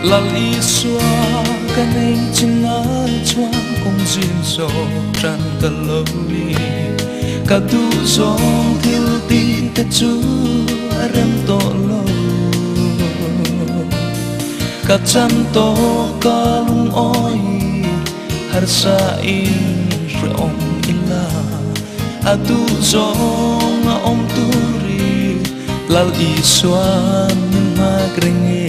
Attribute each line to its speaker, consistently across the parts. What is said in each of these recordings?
Speaker 1: lal i xóa cái này chính là choang công duyên số tràn cả lâu đi cả tu dòng thiếu ti ta chú rem to lâu cả chân to cả lung oi har sa in rồi om illa a tu dòng om turi lal i xóa ma grenge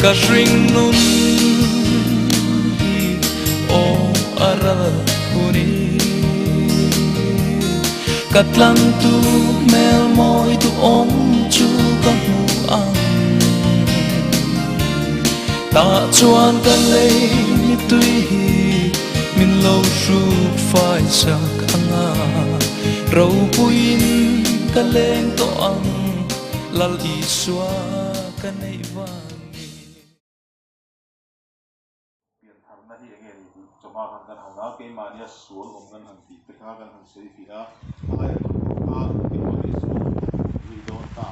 Speaker 1: ka ring nun hi o ara huni ka tlang tu mel moi tu om chu ka mu ang ta chuan ka lei mi tui hi min lo ru phai sak anga rau puin ka leng to ang lal i xóa ka nei vangi
Speaker 2: pian thar na hi enge ni choma kan kan hauna ke mania sual om kan han ti te kha kan han sei fi na ai ka ke mani su wi don ta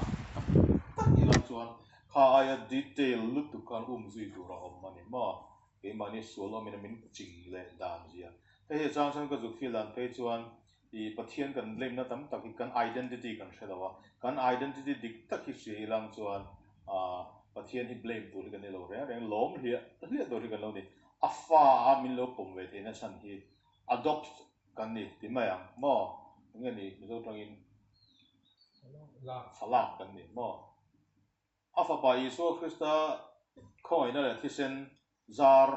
Speaker 2: ta ni la chuan kha ai detail lu tu kan zui tu ra om mani ma ke mani sual om min ching le dan zia te he chang sang ka zu fi lan pe chuan i pathian kan blame na tam tak kan identity kan shelawa kan identity dik tak hi se lang chuan pathian hi blame tu kan lo re reng lom hlia do ri kan lo ni afa min lo pom ve the na chan hi adopt kan ni ti ma yang mo nge ni mi zo tangin la fala kan ni mo afa pa iso krista khoi na le thisen zar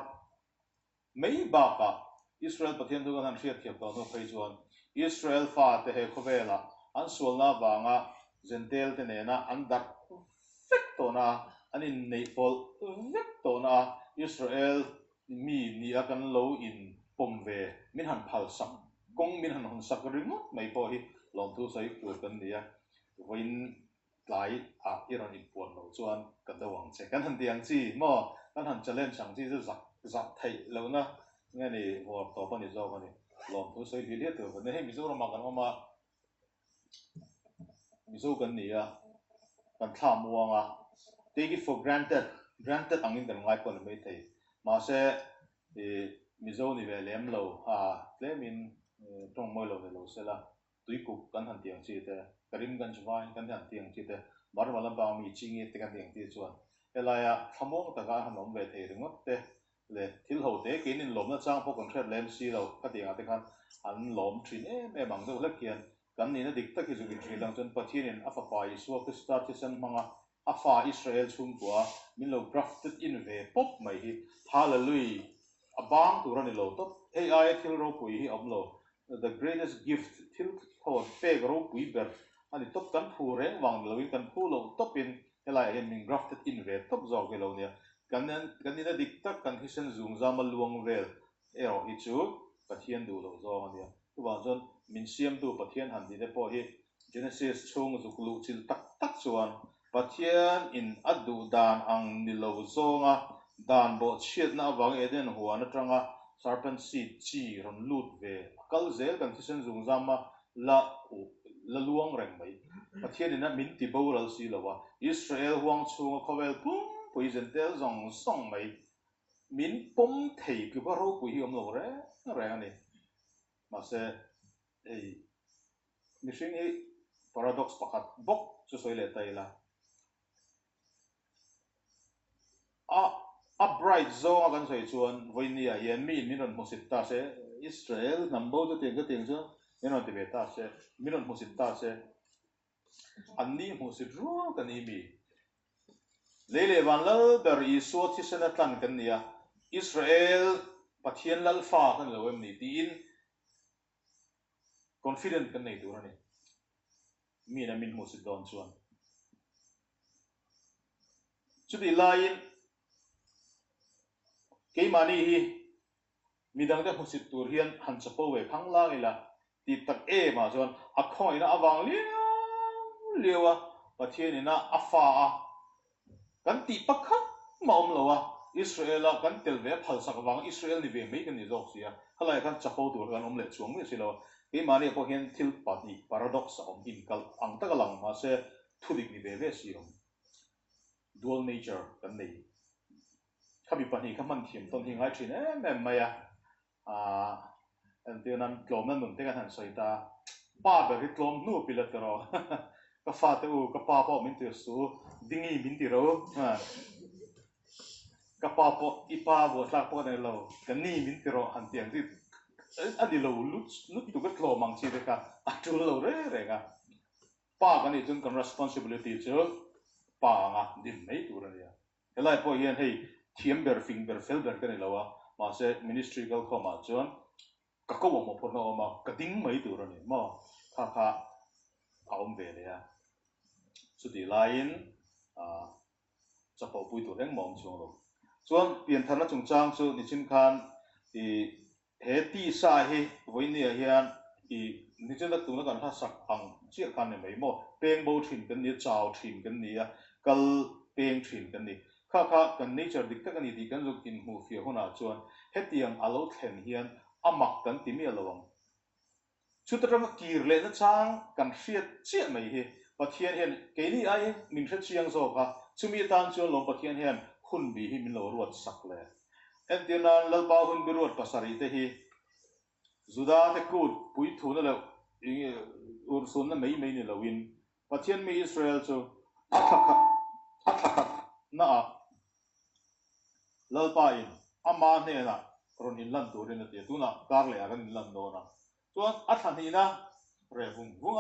Speaker 2: mei ba ka Israel pathian tu kan han hriat thiam to no phei chuan Israel fa te he khovela an sualna wanga zentel te ne na an dak vek to na anin nei pol vek to na Israel mi ni akan lo in pomve min han phal sak kong min han hon sak ringot mai po hi long thu sai tur kan dia voin lai a iran in pon lo chuan kan da wang che kan han tiang chi mo kan han challenge sang chi zak zak thai lo na nghe này họ tỏ con này do con này lòng tôi xây thì liệt rồi nên mình dâu mà mình dâu cần gì à cần tham muang à take it for granted anh in cần ngay con mấy thầy mà sẽ thì mình dâu này về lém lâu lém mình trong môi lâu thì lâu sẽ là túi cục cần hành tiền chi thế karim cần chvai cần hành tiền chi thế mà nó làm bao mình chi nghe cần tiền chi chuan cái này tham muang tất cả hành động về thầy đúng không thế le thil ho te kin in lom na chang pho concrete lem si lo ka tinga te khan an lom thin e bang do lek hian kan ni na dik tak hi zu gi lang chon pathian in afa pa isu ka start sen manga afa Israel chung kwa min lo grafted in ve pop mai hi hallelujah abang tu ran lo top ai thil ro pui hi om lo the greatest gift thil thon pe ro pui ber ani top kan phu reng wang lo in kan phu lo top in helai hen min grafted in ve top zo ke lo nia kan ni na dik tak kan hisen zung zama luang vel ero hi chu pathian du lo zo ania tu wa zon min siam tu pathian han di de po hi Genesis chung zu lu chil tak tak chuan pathian in adu dan ang ni lo zonga dan bo chiat na awang eden huan atanga serpent seed chi ron lut ve kal zel kan hisen zung zama la luang reng mai pathian in a min ti bo ral si lawa Israel huang chung khovel pum poison tel zong song mai min pom thei pi ba ro pui om lo re ani ma se ei mi sing ei paradox pakhat bok chu soi le tai la a bright zong kan soi chuan voinia yen mi min ron mosit ta se Israel nambo to teng ka teng chu min ron ti ve ta se min ron mosit ta se anni mosit ro kan ni mi lele van lal ber isu thi sena tlan kan nia Israel pathian lal fa kan lo em ni tin confident kan nei tur ani mi na min musit don chuan chudi lain ke mani hi midang te musit tur hian han chapo ve phang lang ila ti tak e ma chuan a khoi na awang lewa pathian ina afa kan ti pakhat ma om lo wa Israel kan tel ve phal sak wang Israel ni ve mai kan ni jok sia halai kan chapo tur kan om le chuang me silo ke mani po hian thil pati paradox om in kal ang taka lang ma se thudik ni ve ve si om dual nature kan nei khabi pani khaman thiam ton hi ngai thin em maya an te nan tlom nan nun te kan han soita pa ber hi tlom nu pilatero ka fa te u ka pa po min te su dingi min ti ro ka pa po ipa bo tlak po ne lo kan ni min ti ro han tiang tiอันนี้เราลุดตัวก็กลัวมังชีเลยค่ะจุดเราเร่งป้ากันนี่จนกัน responsibility เจอป้างอ่ะดิมไม่ตัวเลยอะไรพอเห็นให้เทียมเบอร์ฟิงเบอร์เฟลเบอร์กันนี่เราว่ามาเส ministry ก็เข้ามาจนก็ว่ามาพอเรามากระดิ่งไม่ตัวเลยมาค่ะเอาเวเลยสุดที่ไลน์จะพอปุยตัวเร่งมองช่วงเราส่วนเปลี่ยนฐานะจงจ้างส่วนนิชินคันเฮตีสาเหวันนี้เฮียนนี่จะนักตัวนักการทัศน์อังเชี่ยกันเนี่ยไม่หมดเปลงโบถินกันนี่เจ้าถินกันนี่กัลเปลงถินกันนี่ข้ากันนี่จะดิกกันนี่ดีกันลูกกินหูเฟียหัวหน้าจวนเฮตียงอาลูเห็นเฮียนอามักกันติมีอะไรบ้างชุดตระมักกีร์เลยนะช่างกันเสียเชี่ยไม่เฮปะเทียนเห็นเกลี่ไอ้มินเชียงโซค่ะชุมีตานจวนลงปะเทียนเห็นคุณบีฮิมินโลรวดสักเลยเอ็นเดียนันลลบาหุนบิรวดภาษาอิตาลีจุดาเทกูดปุยทูนั่นแหละอุรสุนนั่นไม่นี่ละวินประเทศมีอิสราเอลจูอัตคักน่ะลลบาอินอามาเนี่ยนะกรณีลันตัวเรนเตียตุนะการเลยกันลันโดนะส่วนอัตคันนี่นะเรื่องวุ้ง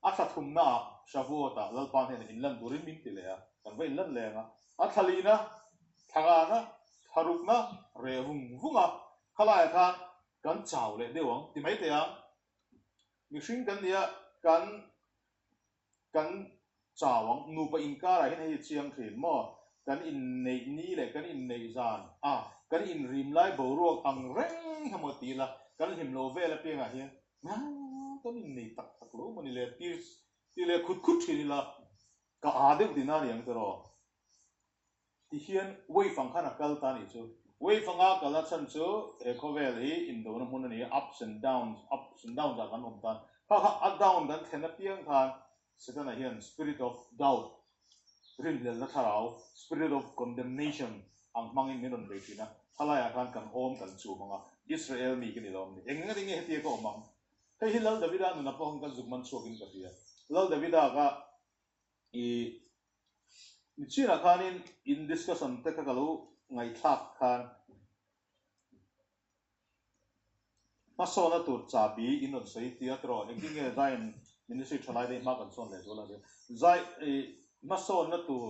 Speaker 2: อัตคักนะชาวูตาลลบาเนี่ยอินลันตัวเรนมินติเลยกันว่าอินลันเลยนะอัตคัลีนะทางนะฮารุกนะเรื่องวุ้งขลายท่านกันเจ้าเลยเดี๋ยวที่ไม่เตียงมีสิ่งกันเนี่ยกันเจ้านูปอินการอะไรให้เชียงเขียนมั่วกันอินในนี้เลยกันอินในจานกันอินริมไล่บรวกอังเร่งทั้งหมดตีละกันหิมโลเวลเปียงอะไรนะกันอินในตักรู้มันนี่เลยที่เลยคุดทีนี่ละก็อาเด็กดินาอย่างตลอดที่เฮียนไว้ฟังขนาดกัลตานี่จูเว้ยฟังกัลชันจูเขาเวลีอินโดนมันนี่ ups and downs จากกันอมตันถ้าup down กันเทนเปียงทางสิ่งนั้นเฮียน spirit of doubt ริมเดลนัทเรา spirit of condemnation อังมังอินนี่นนเบกินะถ้าไล่อาการกันโอมกันจูมังอิสราเอลมีกันนี่ลมนี่เองงั้นเองเหตุก็อมังให้ฮิลล์ดาวิดานุนับพงกันจุกมันชัวกินกันที่ฮิลล์ดาวิดาก็นี่ชีนักขานิน in discussion เทคกันรู้ไงทักกันมาสอนตัวจ่าบีอินนนใส่ที่อัตโรเองที่เงี้ยได้มินิสิทธิ์ทลายได้มากกันส่วนเลยตัวละเดียวใจมาสอนตัว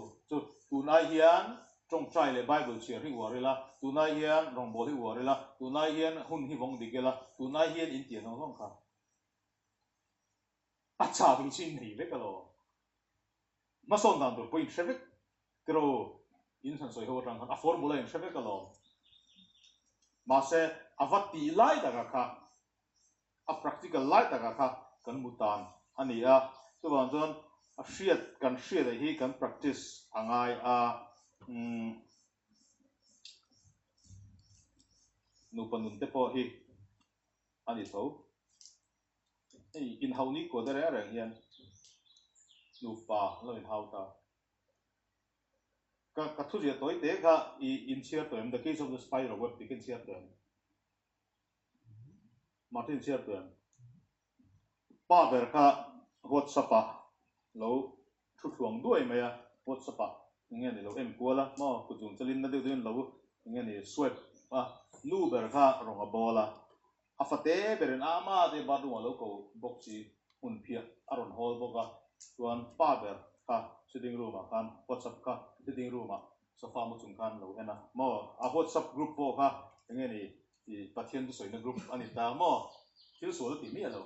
Speaker 2: ตัวนายเฮียนจงใจเลยไบเบิลเชื่อที่หัวเรล่ะตัวนายเฮียนรองบอกที่หัวเรล่ะตัวนายเฮียนหุ่นที่วงดิเกล่ะตัวนายเฮียนอินเดียน้องๆครับอาจารย์เป็นสิ่งไหนเล็กกันหรอมาสอนนั่นตัวเป็นเชฟกระโดอินสันสวยหัวรังคันฟอร์มูลาอินเชฟกันหรอมาเสอวัตตีไล่ต่างกันpractical ไล่ต่างกันมุตันอันนี้ตัวจนเชียดกันเชียดที่กัน practice อะไรนูปนุนเตปอฮีอันนี้เขาอินเฮานี่ก็ได้อะไรเงี้ยนูปะแล้วอินเฮาตาก็ทุกอย่างตัวเด็กค่ะอินเชียร์ตัวมัน the case of the spy Robertดิเกนเชียร์ตัวมาร์ตินเชียร์ตัวป้าเบอร์ค่ะวอทสปะเราชุดหวงด้วยไหมวอทสปะอย่างเงี้ยเรากลัวละมั่วกุจุนจะลินนั่นเดี๋ยวเราอย่างเงี้ยสวปนูเบอร์ค่ะรองบอลละฟัตเต้เบอร์อามาเดบาดูเราก็บอกสิอุ่นเพียอารอนฮอลบอกว่าส่วนป้าเบอร์ค่ะsitting room กันวอทสัพค่ะ sitting room โซฟามุจุนกันเราเห็นนะมั่ววอทสัพกรุ๊ปพวกค่ะอย่างเงี้ยที่ประเทศที่สวยในกรุ๊ปอันนี้ตามั่วที่สวยที่มีอะไร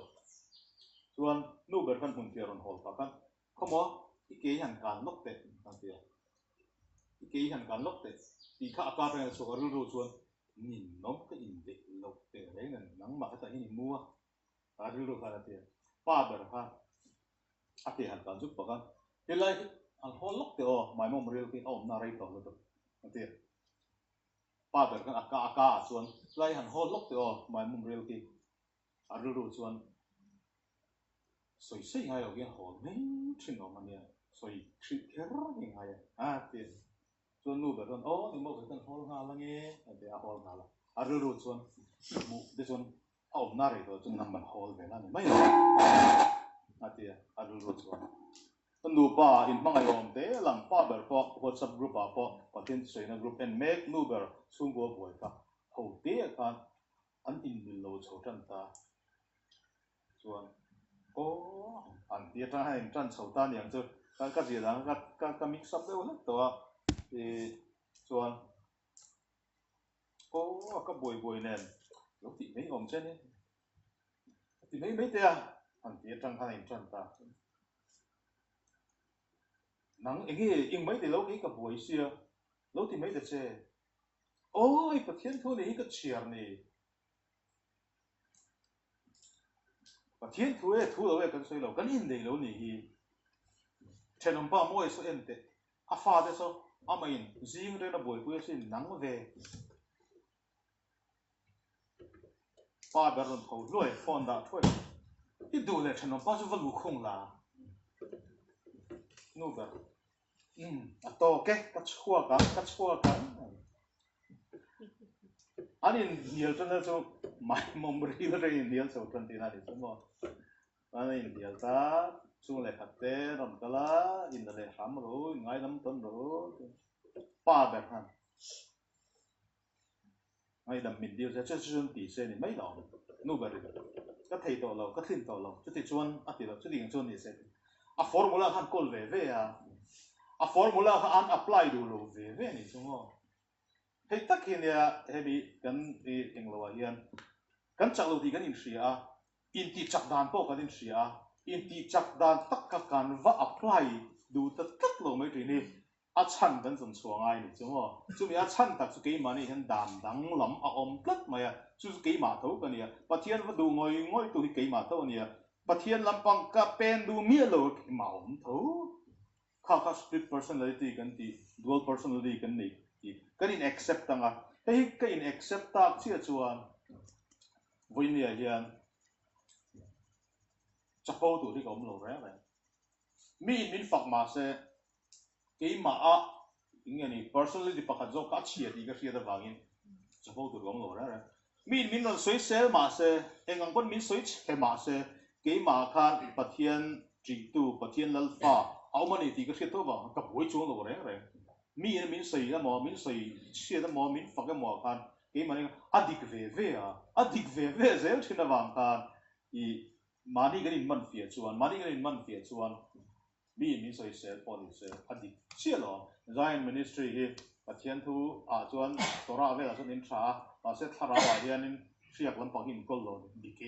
Speaker 2: ส่วนนูเบอร์กันหุ่นเพียรอนฮอลปะกันเขาบอกอีเกย์หันการลกเตะกันเดียวอีเกย์หันการลกเตะที่ข้าอากาศเป็นส่วนรู้ส่วนนี่น้องก็อินเด็กลกเตะอะไรนั่นนังมาก็จะนี่มัวรู้กันเดียวป้าเบอร์ค่ะอาเกย์หันการจุดปะกันเฮ้ยอันฮอลลกเตะไม่มองเรียลกินอ้อมนารีต่อเลยตัวกันเดียวป้าเบอร์กันอากาศส่วนไล่หันฮอลลกเตะไม่มองเรียลกินรู้ส่วนสวยใช่ไงเราเกี่ยหอมนี่ชินออกมาเนี่ยสวยชิดแค่ไรยังไงเดียว ตัวนู้แบบนั้นโอ้นี่มันเป็นฮอลงาละเงี้ยเดี๋ยวฮอลงาละรู้ส่วนมุเดี๋ยวส่วนเอาหน้าเลยตัวจุดนั้นมันฮอลแบบนั้นไม่หรอกอาทิตย์รู้ส่วนตัวนู้ป้าอินบังไอโอมเตะหลังป้าเบอร์ป้า WhatsApp group ป้าประเทศสวยนะ group เอ็นเมกนู้เบอร์สุ่งกัวบ่อยครับเขาเตะกันอันอินบิลโลชาวจันตาส่วนโอ้อันเดียร์ให้จันชาวตาเนี่ยจะก็เสียดังก็ mix up ได้หมดตัวส่วนโอ้ก็บ่อยเนี่ยแล้วที่ไม่อมเช่นนี้ที่ไม่เตะอันเดียร์ให้จันตานังเองไม่ได้แล้วนี่ก็บ่อยเสียแล้วที่ไม่ได้เช่โอ้ยประเทศทุนนี้ก็เชียร์นี่ประเทศทุนเอาไว้กันสวยแล้วกันอินเดียแล้วนี่เช่นผมป้ามวยสุดเอ็นเตอาฟาเดสอามาอินซีมเรื่องบ่อยกูจะสินังเวป้าเบอร์นเขารวยฟอนดาถ้วยที่ดูเลยเช่นผมป้าจะวัดลูกคงละนู่นแบบโตเกะกัดชัวกันอันนี้เดียวจนแล้วจะไม่มองบริเวณเดียวจะเป็นที่ไหนสมมติอันนี้เดียวจ้าช่วงเล็กขัดเตะรำกะลาอินเดียทำรู้ง่ายน้ำต้นรู้ป้าแบบนั้นไอ้ดำมินเดียวจะชวนตีเส้นไม่หรอกนู่นแบบก็เทตัวเราก็ทิ้งตัวเราจะติดชวนอ่ะติดเราจะติดชวนตีเส้นอ่ะฟอร์มูลาขันกอลเว่อ่ะฟอร์มูลาขันอัพพลายดูโลเว่นี่สมมติเฮ้ยตักเฮียเนี่ยเฮ้ยกันเองเราเฮียนกันจักรโลดีกันอินเสียอินที่จักรดานโปกันอินเสียอินที่จักรดานตักกันว่าอัพพลายดูตักโลไม่ถึงนี่อาชันกันจนสวงไงนี่ใช่ไหมจุดนี้อาชันตักสุกี้มานี่เห็นดานดังลำอมตักมาอ่ะสุกี้มาเท่ากันเนี่ยปะเทียนว่าดูง่อยตัวที่กี้มาเท่าเนี่ยปะเทียนลำปังกับเป็นดูเมียโลกี้มาอมเท่าข้า split personality กันที่ dual personality กันนี่ก็อิน accept ตั้งอ่ะเฮ้ยก็อิน accept ตักเชื่อชวนวันนี้เฮียนจะพูดตัวที่เขาไม่รู้แล้วมีฝักมาเสกี่มาอ่ะอย่างนี้ personality ปากจอกกัดเชียดีก็เชียได้บางอย่างจะพูดตัวเขาไม่รู้แล้วมีนสวยเซลมาเสเองอังคนมีสวยเชมาเสกี่มาคันปะเทียนจิตตูปะเทียนลัลฟ้าเอามันนี่ดีก็เชียตัวบางกับหัวชวนรู้แล้วมีสวยแล้วมอมีสวยเชียแล้วมอมีฝักแล้วมอคันกี่มาเนี่ยอดีตเว่อดีตเว่เซลที่นั่นบางคันอีมานี่ก็อินมันเฟียชวนมีสวยเซลพอลิเซลอดีตเชียหรอ Zion Ministry ที่ปะเทียนทูชวนตัวเราเวลาชวนอินทรามาเสร็จทาราว่าเฮียนินเชียกลำปังหินก็หล่นดีเก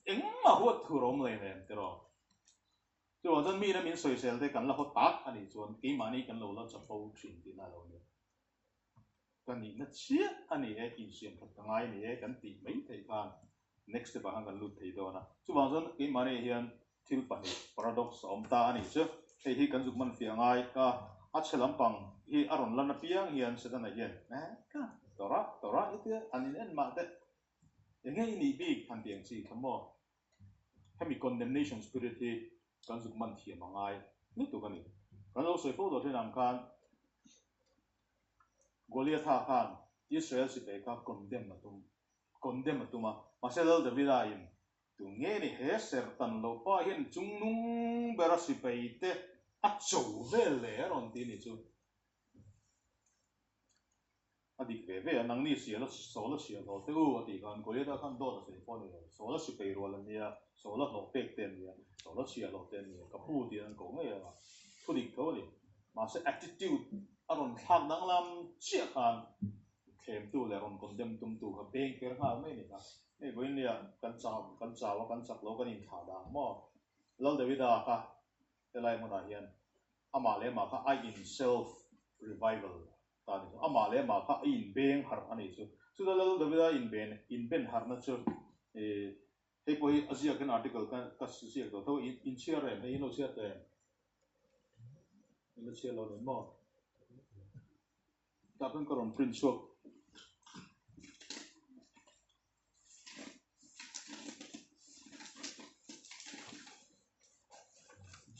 Speaker 2: เอ็งมาหัวทุรมเลยเนี่ยเดี๋ยวจนมีนะมีสวยเซลได้กันแล้วเขาตักอันนี้ชวนกี่มานี่กันเราจะพูดถึงที่นั่นเราเนี่ยกันนี่นัดเชียอันนี้อินเสียงกับทั้งไงนี่กันตีไม่ได้กัน next ไปหากันลุดที่ตัวนะส่วนส่วนกี่มานี่เฮียนทิลปัน paradox อมตาอันนี้เจ้าเฮ้ยกันสุกมันเฟียงไงก็อัจฉริยะปังเฮียอารมณ์ลันเปียงเฮียนเสด็จไหนเฮียนนะก็ตัวระituอันนี้นั่นมาแต่ยังไงนี่บีกทันเตียงสิทั้งหมดให้มี condemnation spirit ที่กันสุกมันเทียมไงนี่ตัวกันนี่กันเราสวยพูดที่นำกันกอลิอาท่ากันอิสราเอลสิไปกับ condemn มาตุ้มมาเสด็จเดวิดาอินตรงนี้นี่เฮเซอร์ตันเราป้าเห็นจุงนุ่งเบรัสิไปเตะอัจฉริยะเลยรอนที่นี่จูอดีตเว่นังนี่เสียแล้วโซลเสียเราแต่อดีตกันก็ยังได้ขั้นโดดสิพอเนี่ยโซลสิไปรัวแล้วเนี่ยโซลหลอกเป็กเต็มเนี่ยโซลเสียหลอกเต็มเนี่ยกับผู้เดียนก็ไม่อะทุดิเขาเนี่ยมาเส attitude อารมณ์ทางดังลำเชี่ยกันเข้มตัวเลยรอนคนเต็มตุ้มตัวกับเบ่งเกลือข้าวไม่เนี่ยครับนี่วันนี้กันจับว่ากันจับเรากันอินข่าวดังมั่วแล้วเดวิดาค่ะอะไรมาได้ยันอามาเลมาค่ะ I in self revival ตอนนี้อามาเลมาค่ะ in เบ่งหาอันนี้สุดท้ายแล้วเดวิดา in เบ่งหานั่นสุดให้พออาเซียกัน article กันสื่อเสียตัว in เชื่อเลยไม่ in เราเชื่อเลย in เราเชื่อเราเลยมั่วแต่เป็นกรณี print ช่วง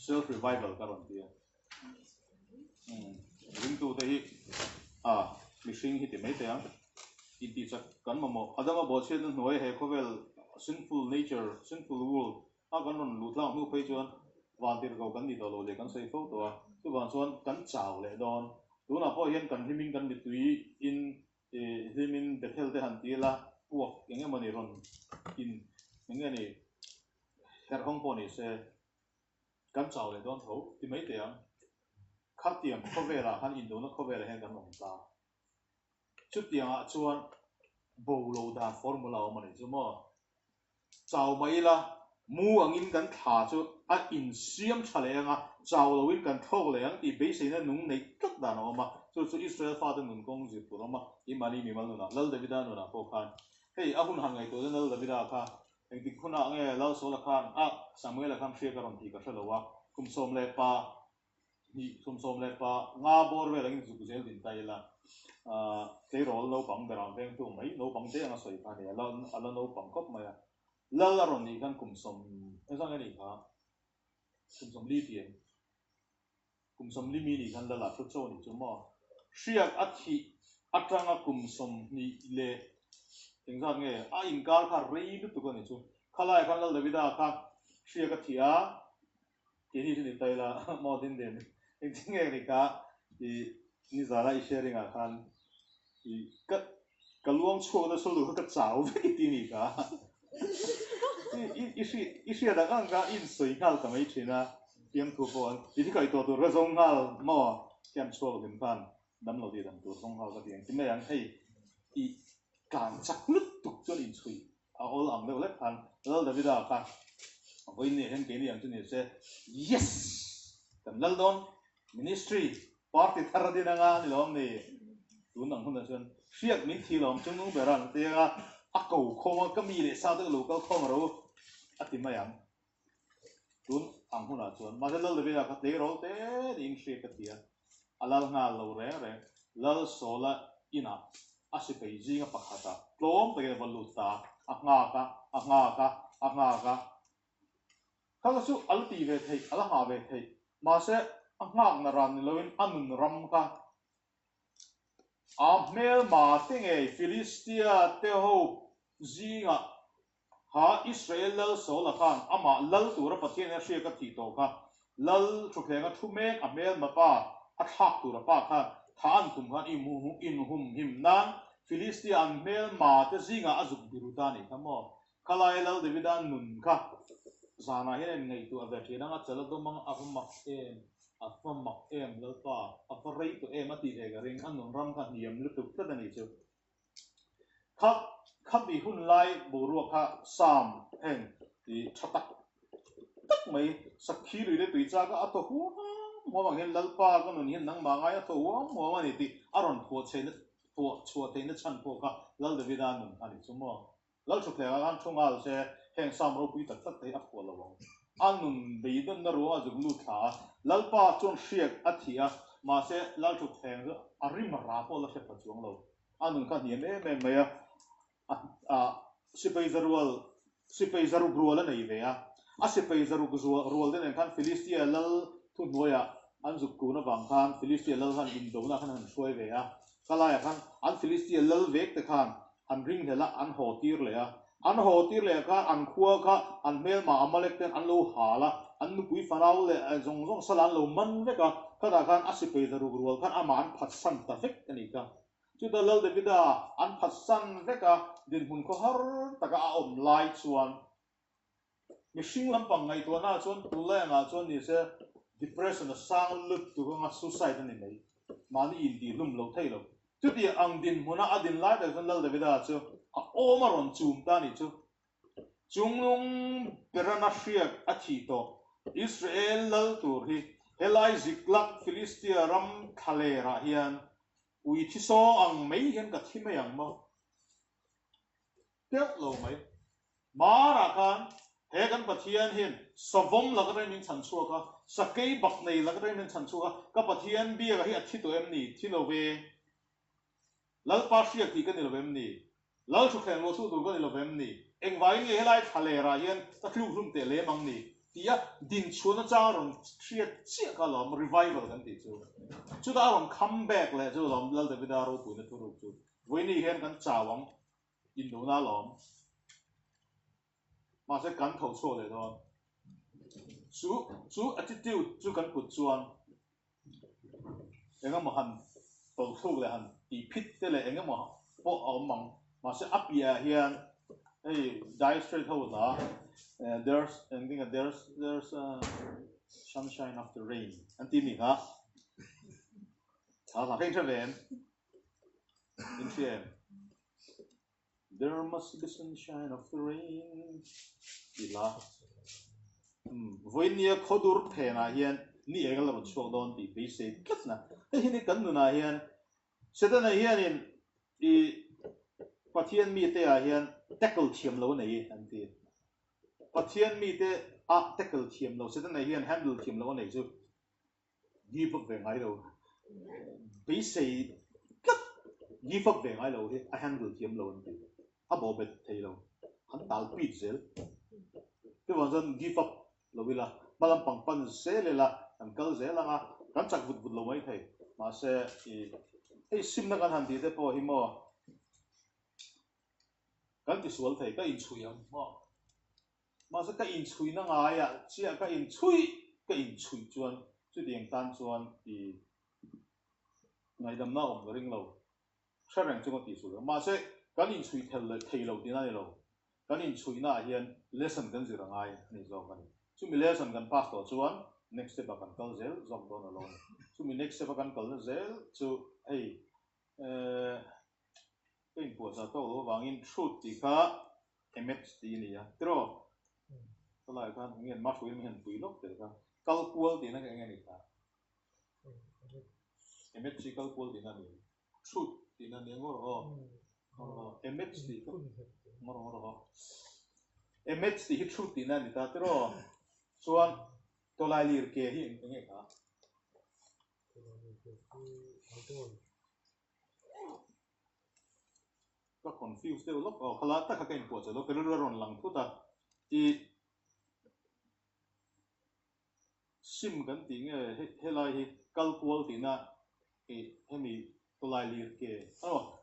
Speaker 2: self revival กันวันเดียววิ่งตัว mishing hi ti mai te ang in ti chak kan mamo adama bo chen noi he khovel sinful nature sinful world a kan non lu tlang nu phei chuan van tir go kan ni do lo le kan sei fo to chu van chuan kan chaw le don tu na po hian kan himing kan ni tui in himin bethel te han ti la puak enge mani ron in enge ni her hong po ni se kan chaw le don tho ti mai te ang khát tiền có về là hắn Indo nó có về là hắn cần lòng ta chút tiền à chuan bầu lâu đàn formula mà này chứ mà giàu mấy là mua anh in cần thả cho à in xiêm trả lại à giàu lâu in cần thâu lại anh thì bây giờ nó nung này rất đàn nó mà cho Israel phát đến nung công việc của nó mà imani mi mal nó lal David nó phố khan hey à hun hàng ngày tôi lal David kha anh thích hun hàng ngày lal số là khan à Samuel là khan share cái thì cái số là kum som le pa ni som le pa nga bor ve lang zu zel din tai la te rol lo pang beram veng tu mai lo pang te nga soi pa ne ala lo pang kop ma la ron ni kan kum som sang ni kha kum som li tien kum som li mi ni kan la chu chu ni chu mo shiak athi atanga kum som ni le ting sang nge a in kar kha rei tu ko ni chu khala kan la levida kha shiak athia ke ni tai la mo din den anh听个你讲，你咋啦？一些人啊看，个乱错的时候个早一点你讲，一些人讲讲因水看怎么一群啊，边突破，你这个多多个中号么，见错了看，咱老弟咱多中号个点，怎么样？嘿，一干着那读就你吹，啊，我俺们来看，然后特别大看，我一年给你讲真的是 yes， 咁那东。Ministry party thar din nga ni lom ni tun ang hun chen siak min thi lom chung nu beran te nga a ko khoma ka mi le sa de local khoma ro ati mayang tun ang hun a chon ma de lo le ka te ro te ding she ka tia alal nga lo re lal sola ina asi pe ji nga pakhata tlom pe ba lu ta a nga ka ka su al ti ve thei ala nga ve thei ma se ang na ran loin anun ram ka mel ma tinge Philistia te ho zinga ha Israel so la kan ama lal tur pathian a shia ka ti to ka lal chukhenga thumek mel ma pa a thak tur pa kha than tum khan in hum him nan Philistia an mel ma te zinga azuk biruta ni kamo kalai lal Davidan nun ka zana hen ngai tu avethina nga chala do mang ahum afam mak em lalpa afarai to em ati hega ring anun ram kha niam lutuk ta ni chu khap bi hun lai boru kha sam heng ti thatak tak mai sakhi ri le tui cha ka ato hu mo bang hen lalpa ka nun hin nang ma ngai ato wa mo ma ni ti aron tho chen tho chua te na chan pho ka lal de vidan nun ani chu mo lal chu khle ga thungal se heng sam ro pui tak tak te a pho lawang anun beidon na ro azuk lu tha lalpa chon shiak athia ma se lal chu theng arim ra po la se pachuang lo anun kha niam me me a sipei zaru grual nei ve a sipei zaru grual den kan Philistia lal thu noya an zuk ku na wang khan Philistia lal han in do na khan han shoi ve kala ya khan an Philistia lal vek te khan an ring hela an ho tir le an ho tir le ka an khua ka an mel ma amalek ten an lo hala an nu pui fanau le zong salan lo man ve ka kada khan asipei zaru grual khan aman phatsan ta vek ani ka chu da lal de vida an phatsan ve ka din hun ko har taka a om lai chuan mishing lampang ngai to na chuan tu le nga chuan ni se depression a sang lut tu nga suicide ani nei mani in di lum lo thei lo chu ti ang din huna adin lai da chuan lal de vida chu a omaron chum ta ni chu chunglung berana shiak athi to Israel lal tur hi helai ziklak Philistia ram thalera hian ui thi so ang mei hian ka thi mai ang mo tek lo mai mara khan he kan pathian hian savom lagrai min chan chu ka sakei bak nei lagrai min chan chu ka pathian bi ga hi athi to em ni thi lo ve lal pa shiak ti kan ni lo em ni lal chu khen lo chu tu kan ni lo em ni eng vai nge helai thalera hian ta thlu hlum te le mang ni tia din chuna cha ron triat chia ka lom revival kan ti chu da ron come back le chu lom lal David aro pu na thuru chu voi ni hian kan chawang in do na lom ma se kan thau cho le do chu attitude chu kan put chuan enga ma han tol thuk le han ti phit te le enga ma po omang ma se apia hian hey die straight ho na there's sunshine after rain anti mi ha la pheng ven in fiam there must be sunshine after rain ila voinia khodur phena hian ni engal ro chok don ti be se katna he ni kan nu na hian sedana hian in I pathian mi te a hian tackle thiam lo nei anti pathian mi te a tackle thiam lo sedana hian handle thiam lo nei chu give up ve ngai lo be se kat give up ve ngai lo he a handle thiam lo anti a bo bet thei lo han tal pi zel ke wan zan give up lo wila malam pang pan se le la an kal ze la nga kan chak vut vut lo mai thei ma se ei sim na kan han ti te po hi mo kan ti sual thei ka in chuyam mo ma se ka in chui na nga ya chia ka in chui chuan chu ding tan chuan I ngai dam na om ring lo sharang chu ti su ma se kan in chui thei lo ti na ni lo kan in chui na hian lesson kan zira ngai ni zo kan chu mi lesson kan pass to chuan next step kan kal zel zong don alone chu mi next step kan kal zel chu ei cái bộ sa to lo wangin truth ti kha emet ti ni ya tro to lai kan ngien ma fuin hen pui lok te ka calcul ti na ka ngen ni ka emet chi calcul ti na ni truth ti na ni ngor ho emet ti ngor ho emet ti hi truth ti na ni ta tro chuan to lai lir ke hi nge kaก็ confused เดี๋ยวลบขลังถ้าเขาเก่งปวดจะลบเป็นเรื่องหลังทุกท่าที่ซิมกันตีเงี้ยเฮลัยกัลกัวตีน่ะให้มีตัวลายลีร์เก๋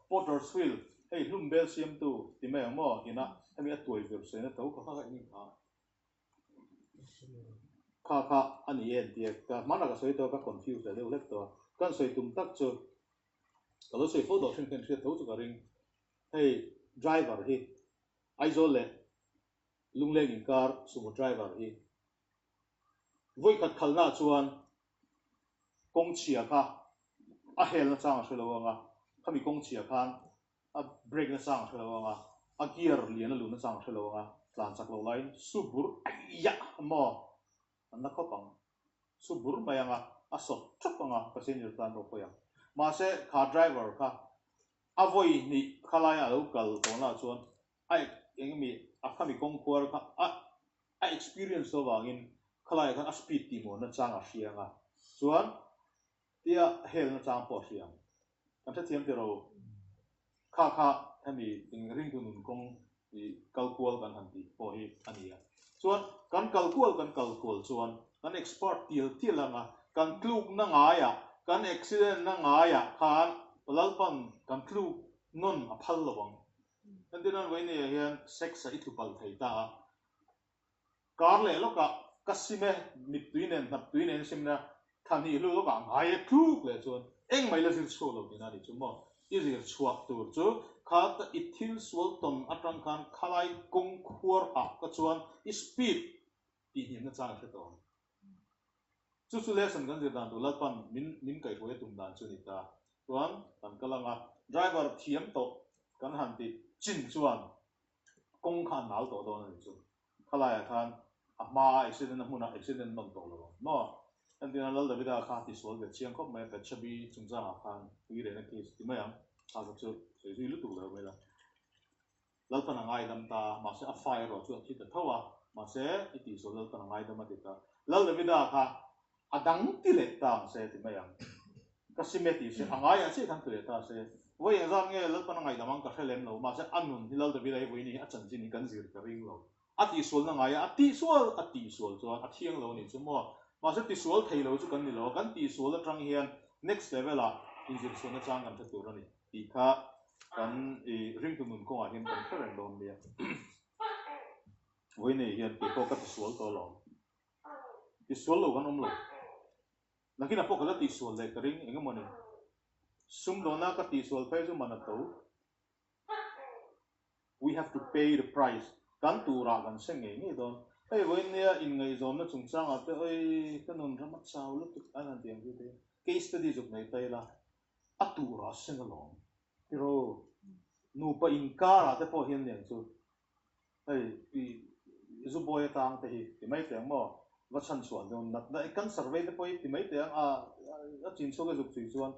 Speaker 2: พอตเตอร์สวิลให้ลุ่มเบลเซียมตัวที่ไม่เอาหม้อตีน่ะให้มีตัวเว็บเซนต์ตัวเขาก็ยิ่งข้าอันนี้เองที่ก็มันก็สวยตัวก็ confused เดี๋ยวเล็กตัวกันสวยตุ้มตักจุดก็เราสวยโฟโต้เช่นกันเชื่อตัวจุดก็ริงhey driver hi aizole lungleng in car sumo driver hi voi khat khalna chuan kong chia kha a hel na chang shelo nga khami kong chia khan a brake na chang shelo nga a gear lian na lu na chang shelo nga tlan chak lo line subur ya mo anna khopang subur mayanga a sop chapanga passenger tan ro khoya ma se car driver kha avoi ni khalaya local tona chuan ai engmi akhami kongkhwar kha a experience so wangin khalaya khan a speed ti mo na changa hrianga chuan tia hel na chang po hriang kan tha thiam te ro kha hemi ring tu nun kong I calcul kan han ti po hi ania chuan kan calcul chuan kan expert til anga kan kluk na nga ya kan accident na nga ya khan lalpan kan tlu non a phal lawang andinan waine hian sex a ithu pal thei ta kar le loka kasime mittuinen naptuinen simna thani lu loka ngai thuk le chon eng mai la sil so lo dina ni chumo izir chuak tur chu kha ta ithil sual ton atang khan khalai kong khur ha ka chuan speed ti hin na chang se to chu lesson kan je dan tu lalpan min kai hoi tum dan chu ni ta chuan kan kalanga driver thiam to kan han ti chin chuan kong khan nal to don ni chu khalaya khan ama accident huna accident non to lo no antina lal davida kha ti sol ve chiang khop mai ka chabi chungza khan wi re na case ti mayam ha ga chu sei ri lu tu lo mai la lal tan ngai dam ta ma se a fire ro chu ti ta thawa ma se iti so lal tan ngai dam ti ta lal davida kha adang ti le ta se ti mayam kasimeti se angaya se thang tule ta se voi yang zang nge lal pan ngai damang ka thelem lo ma se anun hilal de bilai voi ni a chan chin kan zir ka ring lo ati sual na ngai ati sual chuan a thiang lo ni chu mo ma se ti sual thei lo chu kan ni lo kan ti sual atang hian next level a injection na chang kan thatu rani ti kha kan ring tu nun ko a hian kan khareng lom lia voi nei hian ti ko ka ti sual to lo ti sual lo kan lo nakina po kala ti sual le ka ring enga moni sum do na ka ti sual pe chu mana to we have to pay the price kan tu ra kan seng nge don ei voi nia in ngai zon na chung chang a te ei kan nun ramat chau lu tu an tiang ju te case study juk nei tai la a tu ra seng long pero nu pa in ka ra te po hian neng chu ei pi zu boy tang te hi ti mai tiang mo va chan chuan don nat na kan survey te poi ti mai tiang a chin so ga juk chui chuan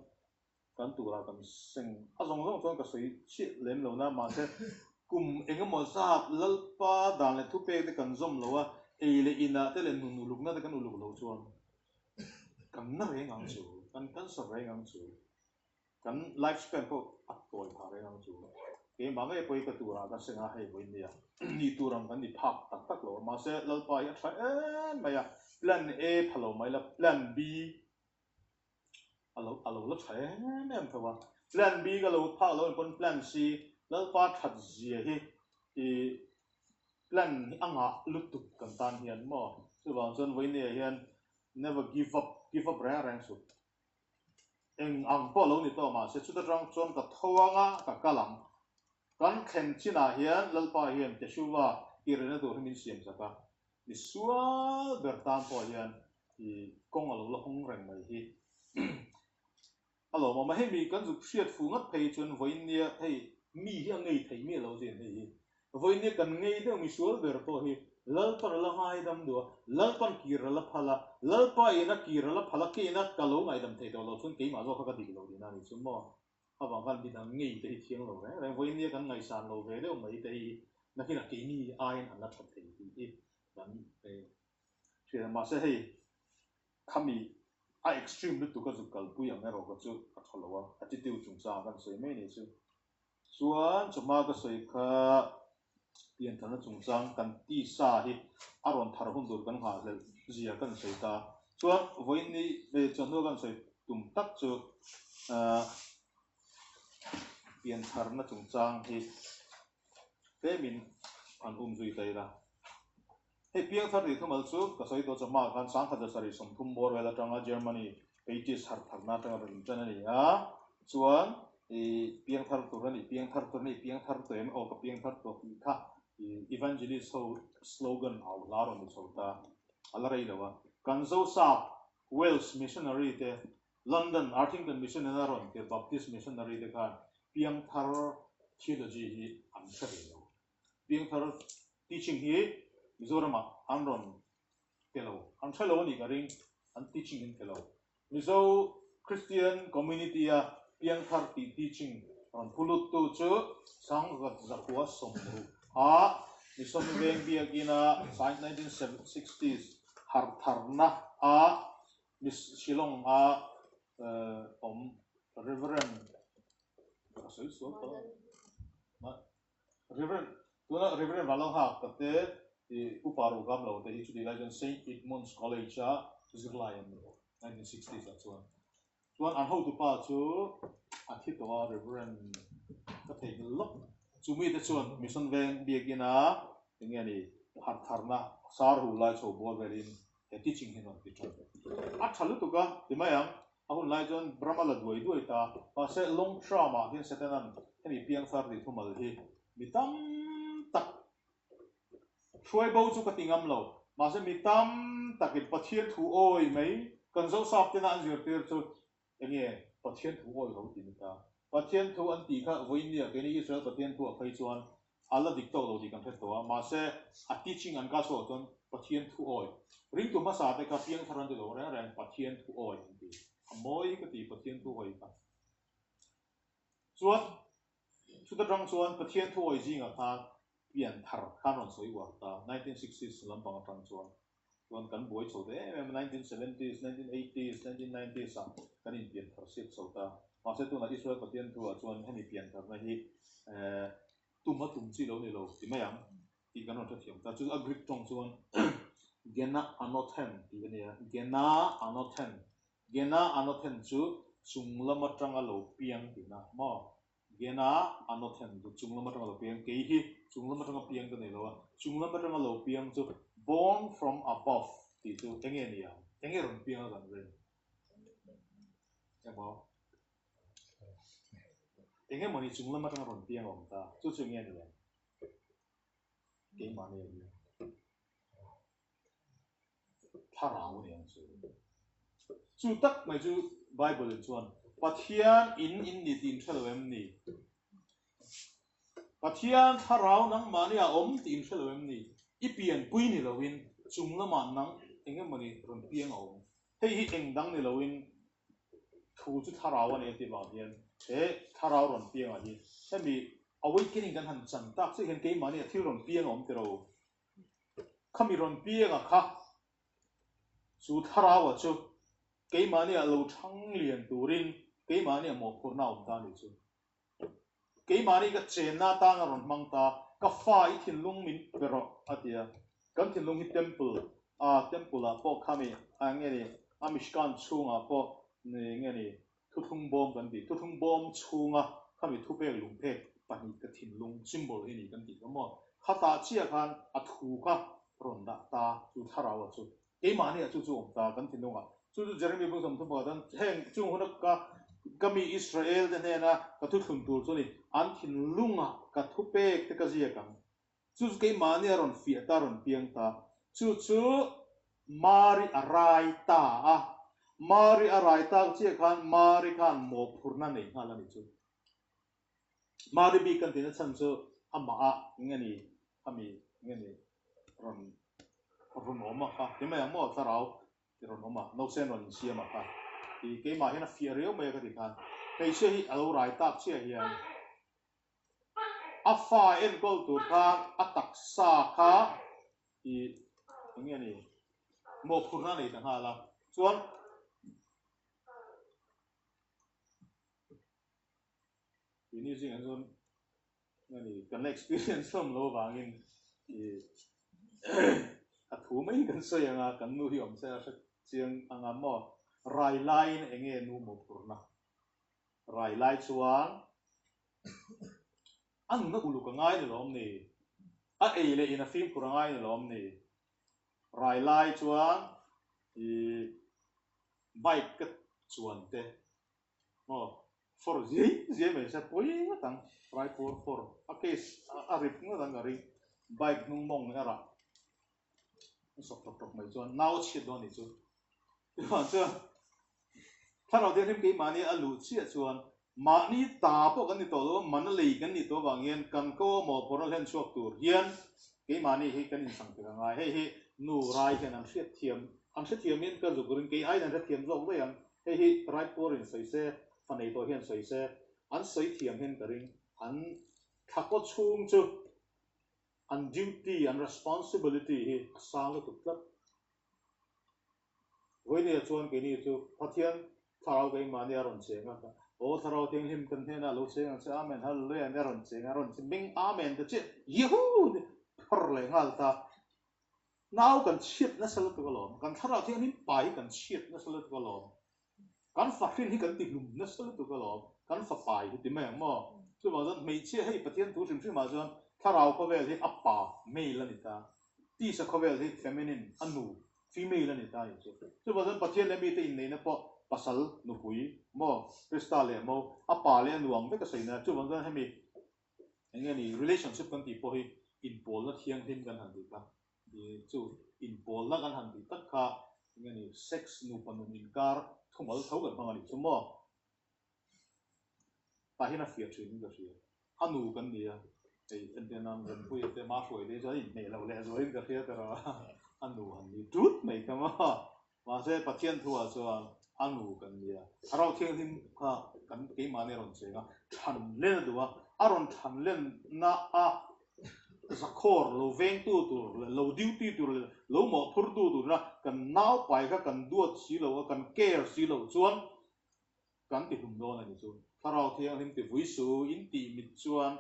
Speaker 2: kan tu ra kan seng a zong zong chuan ka soi chi lem lo na ma se kum enga mo sa lalpa dan le thu pe te kan zom lo a e le ina te le nu luk na te kan uluk lo chuan kan na re ngang chu kan sa re ngang chu kan lifespan po at toy pha re ngang chu ke ma ngai poi ka tu ra ka senga hai voi nia ni tu ram kan ni phak tak tak lo ma se lalpa ya thai ma ya plan A phalo mai la plan B alo lo thai nem thawa plan B ka lo phak lo kon plan C lalpa that zia hi plan anga lutuk kan tan hian mo chu bang chon voi nia hian never give up rang su eng ang po lo ni to ma se chu ta rang chon ka thowanga ka kalang kan khen china hian lalpa hian te shuwa irena do himin siam saka ni sual bertan po hian kong alo la hong reng mai hi alo ma he mi kan zu hriat fu ngat phei chon voi nia hei mi hi ngei thei mi lo zen hi voi nia kan ngei de mi sual ber to hi lalpa la ngai dam do lalpan kira la phala lalpa ina kira la phala ke ina kalo ngai dam thei to lo chun ke ma zo kha ka dik lo dina ni chu mo abang kan bi dang ngei te thiang lo re voi nia kan ngai san lo ve de mai te hi nakina ke ni ain an la thei ti kan pe che ma se hei khami a extreme lu tu ka zu kal pu yang ero ka chu ka tholo wa attitude chung cha kan sei me ni chu chuan chuma ka sei kha pian thana chung chang kan ti sa hi aron thar hun dur kan ha le zia kan sei ta chuan voi ni ve chon no kan sei tum tak chu pian thar na chung chang hi pe min an zui tai la he piang thar ri thumal chu ka sei to chama kan sang kha da sari som thum bor wela tanga Germany 80s har thar na tanga rin chana ni a chuan piang thar tur ni piang thar tur ni piang thar to em o ka piang thar to kha evangelist ho slogan au laro ni chota alarai lawa kan zo sa Wales missionary te London Artington missionary ron te Baptist missionary te khan piang thar theology hi an thari lo piang thar teaching hi Mizorama Amron Telo Am Thelo ni garing an teaching in Telo Mizo Christian community a piang thar ti teaching on pulut tu chu sang gat zakwa somru a misom veng biagina sign 1960s har tharna a mis Shillong a Reverend Reverend Valongha kate uparu gam lo te chu dilajon Saint Edmund's College a Zirlayan 1960s la chuan an ho tu pa chu a thit wa Reverend ka thei lo chu mi te chuan mission veng biagina nge ni har tharna sar hu lai cho bor verin he teaching hin on ti chu a thalu tu ka timayang a hun lai jon brahma la duai ta pa se long trauma hin setenan hemi piang sar ri thumal hi mitam tak Shuai bau chu ka tingam lo ma se mi tam takit pathian thu oi mai kan zo sap te na an zir ter chu enge pathian thu oi lo ti ta pathian thu an ti kha voinia ke ni Israel pathian thu a phai chuan ala dik to lo di kan phet to ma se a teaching an ka so ton pathian thu oi ring tu ma sa te ka piang tharan de lo ra pathian thu oi ti amoi ka ti pathian thu oi ka chuan chu ta rang chuan pathian thu oi jinga tha pian thar khanon soi wa ta 1960s lampang tang chuan kan boi chho de 1970s 1980s 1990s kan in pian thar sit chho ta ma se tu na Israel pathian thu a chuan hemi pian thar na hi tum chi lo ni lo ti mayang ti kan ron thiam ta chu agric tong chuan gena anothen ti ania gena anothen chu chunglama tanga lo piang ti na mo gena anothen chu chunglama tanga lo piang ke hi chunglama tanga piang ka nei lo chunglama tanga lo piang chu born from above ti chu enge nia enge ron piang kan re ya mo enge moni chunglama tanga ron piang om ta chu chu nge nia ke mani nia tharau nia chu tak mai chu bible chuan pathian in ni tin thelwem ni pathian tharau nang mania om tin thelwem ni ipian pui ni lowin chunglama nang enge mani ron piang om hei hi engdang ni lowin thu chu tharau ani ti ba hian he tharau ron piang ani hemi awakening kan han chan tak se hen ke mani thil ron piang om te ro khami ron piang a kha chu tharau a chu ke mani a lo thang lian turin ke mani a mo khurna om ta ni chu ke mani ka chen na ta nga ron mang ta ka fa I thin lung min pero atia kan thin lung hi temple a po khami ange ni amishkan chunga po ne nge ni thuthung bom kan ti thuthung bom chunga khami thupek lungpek pani ka thin lung symbol hi ni kan ti mo khata chia khan a thu kha ron da ta chu tharau a chu ke mani a chu chu om ta kan thin lunga chu Jeremy bung som thum ba dan heng chung honak ka kami Israel den hena ka thu thun tur chu ni an thin lunga ka thupek te ka zia kam chu ke mani ron fi ta ron piang ta chu mari arai ta chia khan mari khan mo phurna nei hala ni chu mari bi kan tin chan chu ama a ngani ami ngani ron oma kha ke mai mo tharau ti ron oma no sen ron siama kha ti ke ma hena fi reo mai ka ti khan kai se hi alo rai tak chia hian afa en kol tur kha atak sa kha I ngani mo phurna nei ta hala chuan ini jing an zon ngani kan experience from lo wangin a thu mai kan so yanga kan nu hi om sa chiang anga mo rai line enge nu mo purna rai lai chuan an na ulu ka ngai ni lom ni a le in a film pura ngai ni lom ni rai lai chuan bike ka chuan te mo for je me sa poi tang rai for a case a rip nga dang ri bike nung mong era sok tok mai chuan nau chhi do ni chu chuan tharau te him ke mani a lu chi chuan ma ni ta po kan ni to lo man lei kan ni to wangian kan ko mo poral hen chok tur hian ke mani hi kan in sang tira ngai hei hi nu rai kan an thiam min ka zukurin ke ai dan thiam zong le yang hei hi rai por in sei se fanei to hian sei se an sei thiam hen karing an thako chung chu an duty an responsibility hi sang lo tuklat voine chuan ke ni chu pathian tharau ke mani aron chenga o tharau teng him kan hena lo chenga che amen hallelujah ne ron chenga ron ming amen de che yehu phar le ngal ta nau kan chiat na sal tu kolom kan tharau teng him pai kan chiat na sal tu kolom kan fa khin hi kan ti lum na sal tu kolom kan fa pai ti me mo chu ma zon mei che hei pathian tu sim ma zon tharau ko vel hi appa mei la ni ta ti sa ko vel hi feminine anu female la ni ta chu ma zon pathian le mi te in nei na po pasal nu pui mo krista le mo apa le nuang ve ka sei na chu ma zon hemi enge ni relationship kan ti po hi in pol na thiang him kan han ti ta chu in pol na kan han ti tak kha enge ni sex nu panun in kar thumal thau kan mangani chu mo ta hina fia thin ka ria anu kan nia ei entenang ren pui te ma foi le zo in nei lo le zo in ka ria ta ra anu han ni tut mai ka ma se pathian thua chuan anu kan nia harau thiang him kha kan ke ma ne ron chenga than le duwa aron than len na a zakhor lo veng tu lo duty tu lo mo phur tu na kan nau pai kha kan duat si lo kan care si lo chuan kan ti hum do na ni chu harau thiang him ti vui su in ti mit chuan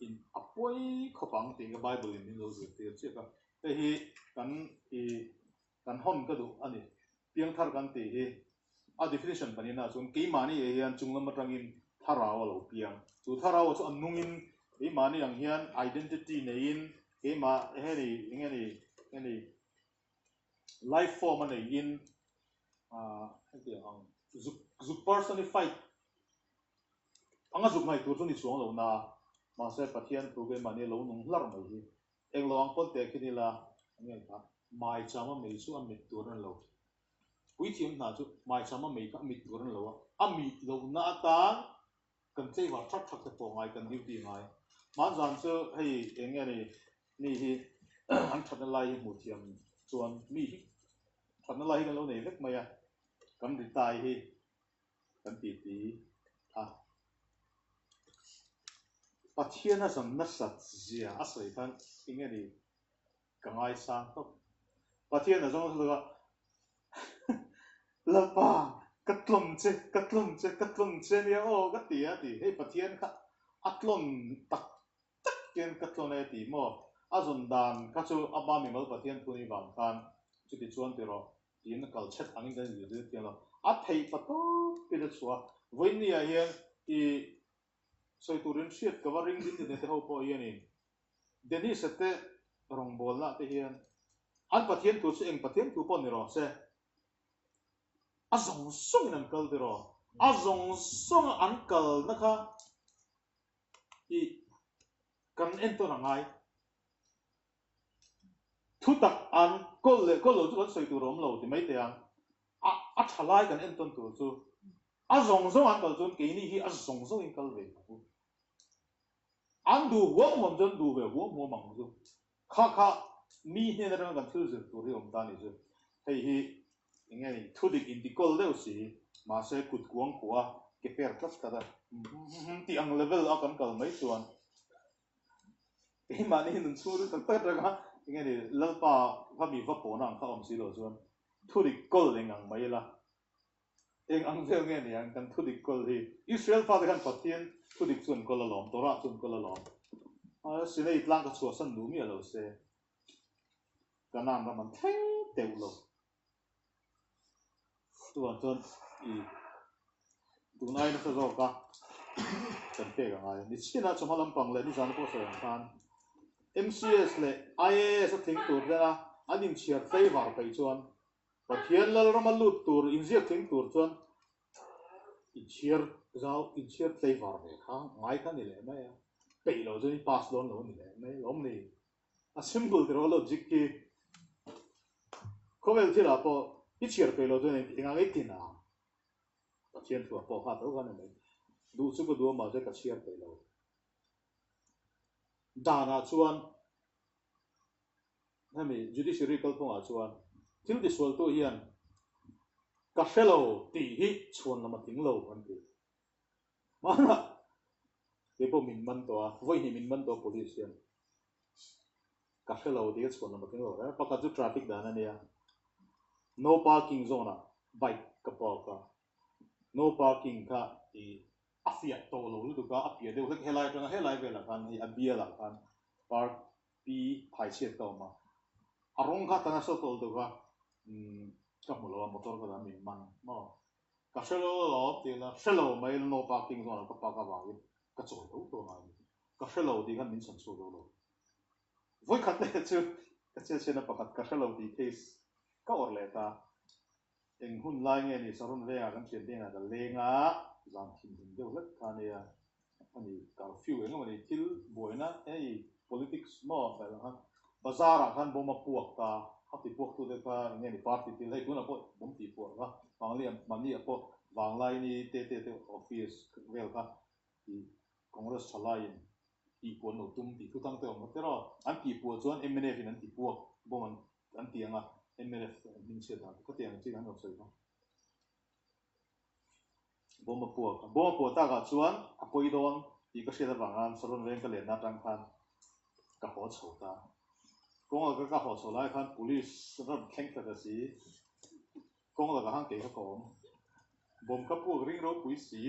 Speaker 2: in apoi khopang ting ka Bible in lo zu ti che ka te hi kan hon ka du ani piang thar kan ti hi a definition panina chun ke mani e hian chunglam matangin tharawa lo piang chu tharawa chu annungin ke mani ang hian identity nein ke ma he ni life form ani in zuk personified anga zuk mai tur chu ni chuang lo na ma se pathian tu ge mani lo nung lar mai hi eng lo ang pon te khini la nge ka mai chama mei chu amit tur an lo pui thiam na chu mai chama mei ka amit tur an lo amit lo na ta kan chei wa thak thak te po ngai kan diu ti ngai man zan chu hei eng ni hi an thana lai mu thiam chuan mi hi thana lai kan lo nei vek mai a kan ri tai hi kan ti a pathian a sam na sat zia a soi kan ingani kangai sang to pathian a zong lo la pa katlom che ni o ka ti hei pathian kha atlon tak ken katlon e ti mo a zon dan ka chu aba mi mal pathian tu ni wang khan chu ti chuan ti ro ti na kal chet angin kan zi ti lo a thei pato pi da chua voin ni a hian i soi turin shiat covering din te ho po hian in deni sete rong bol na te hian an pathian tu chu eng pathian tu pon ni ro se a zong song an kal ti ro a zong song an kal na kha i kan ento na ngai thu tak an kol lo chu an soi tu rom lo ti mai te ang a thalai kan enton tu chu a zong an kal chun ke ni hi a zong in kal ve an du wo mom jon du ve wo mo mang chu kha mi he na kan thil zu tu ri om ta ni chu hei hi inge ni thu dik in di kol leo si ma se kut kuang kwa ke per tas ka da ti ang level a kan kal mai chuan cái mà nên mình xua được tất cả các cái này lâu pa phát bị phát bổ năng phát âm xí đồ chuan thu đi câu lên ngang mấy là anh ăn theo nghe này anh cần thu đi câu thì Israel phát cái phát thiên thu đi chuan câu là lỏm Torah chuan câu là lỏm xin này lang cái chùa sân núi rồi xe cái nam ra mình thấy đều rồi chuan tụi này nó sẽ rồi cả cần phải cái này, đi xin là chúng ta làm bằng lại đi sang cái sợi hàng MCS le IAS a thing tur da anin chiar tei war kai chuan pathian lal ramalut tur inziak thing tur chuan in chiar tei war ve kha ngai kha ni le mai pei lo jani pass don lo ni le mai lom ni a simple the logic ki khovel thila po i chiar pei lo jani inga ngai tin a pathian tu po kha to ga ne mai du chu ko du ma je ka chiar pei lo dana chuan hemi judiciary kal thonga chuan thil ti sual to hian ka fellow ti hi chuan lama ting lo an ti mana te po min man to a voi hi min man to police hian ka fellow ti chuan lama ting lo pa ka chu traffic dana nia no parking zone a bike ka pa ka no parking ka ti afia to lo lu ka apia de helai vela kan hi abia la kan par pi phai che to ma arong ka tana so tol do ka ka mo lo motor ka da min man mo ka shelo lo ti la shelo mai no parking zone ka pa ka ba ka choi do to na ka shelo di kan min san so do lo voi khat le chu ka che na pakat ka shelo di case ka or le ta eng hun lai nge ni saron ve a kan chen de na da le nga zam thin din deuh hlek kha nia ani ka few eng mani thil boina ei politics mo fel ha bazar a khan boma puak ta hati puak tu de ka nge ni party til hei tuna po bom ti puak ha mangli mani a po wanglai ni te office vel ka i congress chalai i pon no tum ti tu tang te om te ro an ti pu chuan MNF in an ti puak bom an ti anga MNF min se ta ko te ang chi an no sei no bom pu ta ga chuan a poi don ti ka se da bangan saron ren ka le na tang khan ka ho chho ta kong ka ho chho lai khan police ram thleng ta si kong la ka hang ke ka kom bom ka pu ring ro pui si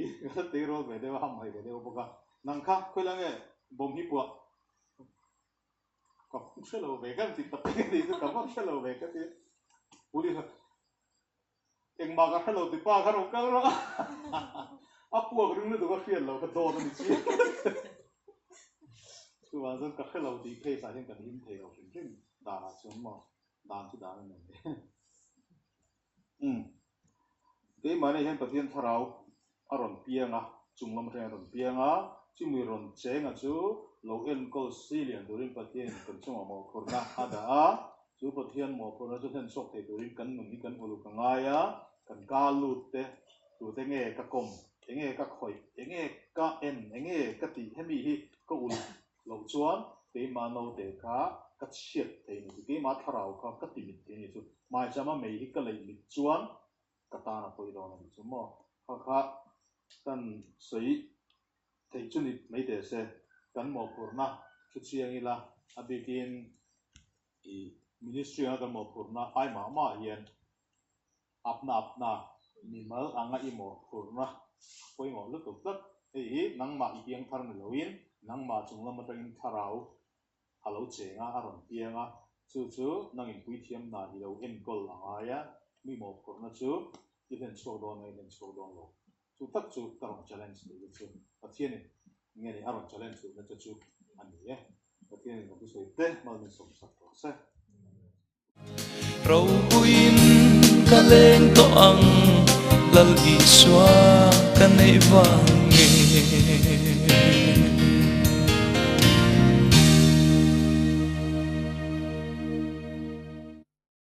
Speaker 2: te ro ve de ham hai ve de bo ka nang kha khoi la nge bom hi bua có không sẽ lâu về cái gì tập cái gì cũng không sẽ lâu về cái gì bố đi thôi em mà cái lâu thì ba cái lâu cái đó áp bua cái đứa có phiền lâu cái đồ nó bị chiคือว่าซึ่งก็แค่เราดีเพย์สายเช่นกันหินเทลซึ่งด่าชนมาด่านที่ด่านั่นเองที่มาในเห็นประเทศเราอารมณ์เปียงอ่ะจุงลำเรียนอารมณ์เปียงอ่ะที่มีรอนเจงอ่ะจู่เราเอ็นก็ซีเลียนตัวริมประเทศกันช่วงหมอกคนนะฮะด่าจู่ประเทศหมอกคนนั้นจู่เห็นชกเทตัวริมกันมึงนี่กันอุลุกังไงอ่ะกันกาลุดเตะตัวเตงเอกกะกลมเตงเอกกะข่อยเตงเอกกะเอ็นเตงเอกกะตีให้มีที่ก็อุลุlâu chuan cái mà nấu để cá cắt xiết thế này cái mà thà rau cá cắt tỉ thế này chú mai cho mà mấy cái lấy mít chuan cắt ta là coi đó này chú mà khá cần sấy thế chú này mấy để xe cần một phần na chút xíu như là begin ministry cần một phần na ai mà hiện áp na mình mới ăn cái một phần na coi một lúc tức thì nắng mà tiếng thằng này lâu in nang ma chung lam atang tharau halo chenga aron pianga chu nangin pui thiam na hi lo en gol anga mi mo korna chu even chodon en chodon lo chu tak chu tarong challenge ni chu pathian nge ni aron challenge chu na chu ani pathian ko soi te mal ni som sak to se
Speaker 1: rau buin ka leng to ang lal iswa ka nei wang nge